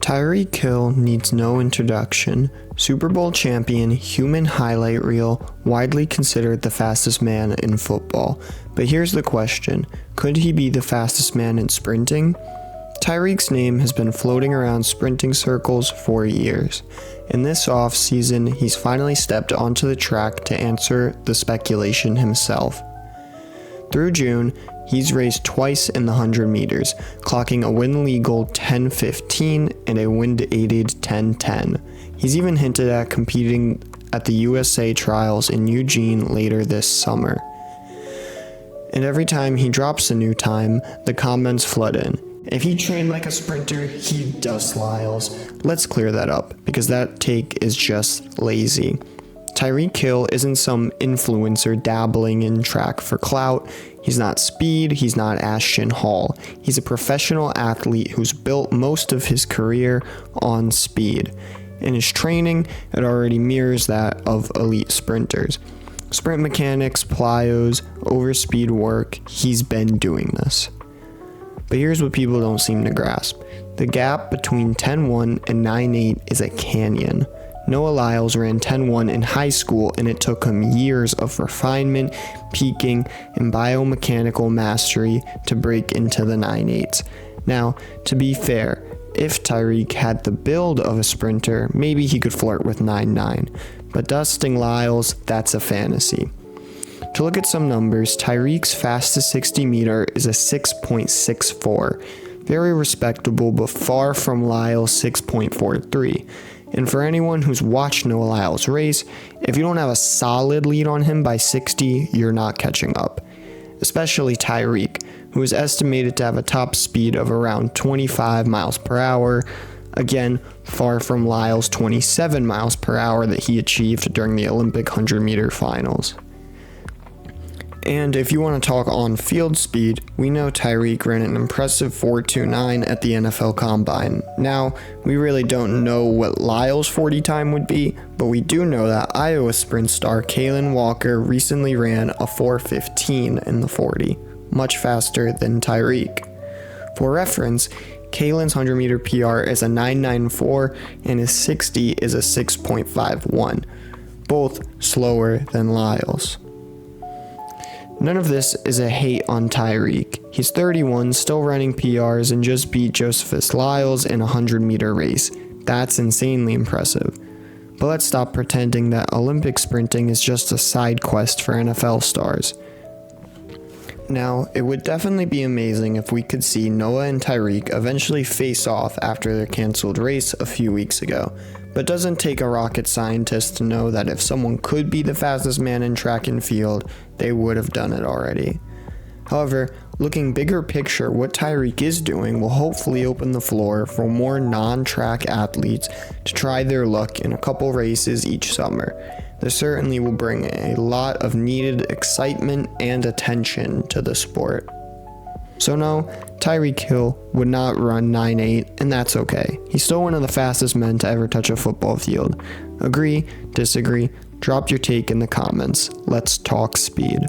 Tyreek Hill needs no introduction. Super Bowl champion, human highlight reel, widely considered the fastest man in football. But here's the question, could he be the fastest man in sprinting? Tyreek's name has been floating around sprinting circles for years. In this off-season, he's finally stepped onto the track to answer the speculation himself. Through June, he's raced twice in the 100 meters, clocking a wind-legal 10:15 and a wind-aided 10:10. He's even hinted at competing at the USA trials in Eugene later this summer. And every time he drops a new time, the comments flood in. If he trained like a sprinter, he'd dust Lyles. Let's clear that up, because that take is just lazy. Tyreek Hill isn't some influencer dabbling in track for clout. He's not speed, he's not Ashton Hall. He's a professional athlete who's built most of his career on speed. In his training, it already mirrors that of elite sprinters. Sprint mechanics, plyos, overspeed work, he's been doing this. But here's what people don't seem to grasp. The gap between 10:1 and 9:8 is a canyon. Noah Lyles ran 10:1 in high school, and it took him years of refinement, peaking, and biomechanical mastery to break into the 9.8s. Now, to be fair, if Tyreek had the build of a sprinter, maybe he could flirt with 9.9. But dusting Lyles, that's a fantasy. To look at some numbers, Tyreek's fastest 60 meter is a 6.64. Very respectable, but far from Lyles' 6.43. And for anyone who's watched Noah Lyles race, if you don't have a solid lead on him by 60, you're not catching up. Especially Tyreek, who is estimated to have a top speed of around 25 miles per hour. Again, far from Lyles' 27 miles per hour that he achieved during the Olympic 100 meter finals. And if you want to talk on-field speed, we know Tyreek ran an impressive 4.29 at the NFL Combine. Now, we really don't know what Lyles' 40 time would be, but we do know that Iowa sprint star Kalen Walker recently ran a 4.15 in the 40, much faster than Tyreek. For reference, Kalen's 100 meter PR is a 9.94 and his 60 is a 6.51, both slower than Lyles. None of this is a hate on Tyreek. He's 31, still running PRs, and just beat Josephus Lyles in a 100 meter race. That's insanely impressive. But let's stop pretending that Olympic sprinting is just a side quest for NFL stars. Now, it would definitely be amazing if we could see Noah and Tyreek eventually face off after their canceled race a few weeks ago. But it doesn't take a rocket scientist to know that if someone could be the fastest man in track and field, they would have done it already. However, looking bigger picture, what Tyreek is doing will hopefully open the floor for more non-track athletes to try their luck in a couple races each summer. This certainly will bring a lot of needed excitement and attention to the sport. So no, Tyreek Hill would not run 9.8, and that's okay. He's still one of the fastest men to ever touch a football field. Agree, disagree, drop your take in the comments. Let's talk speed.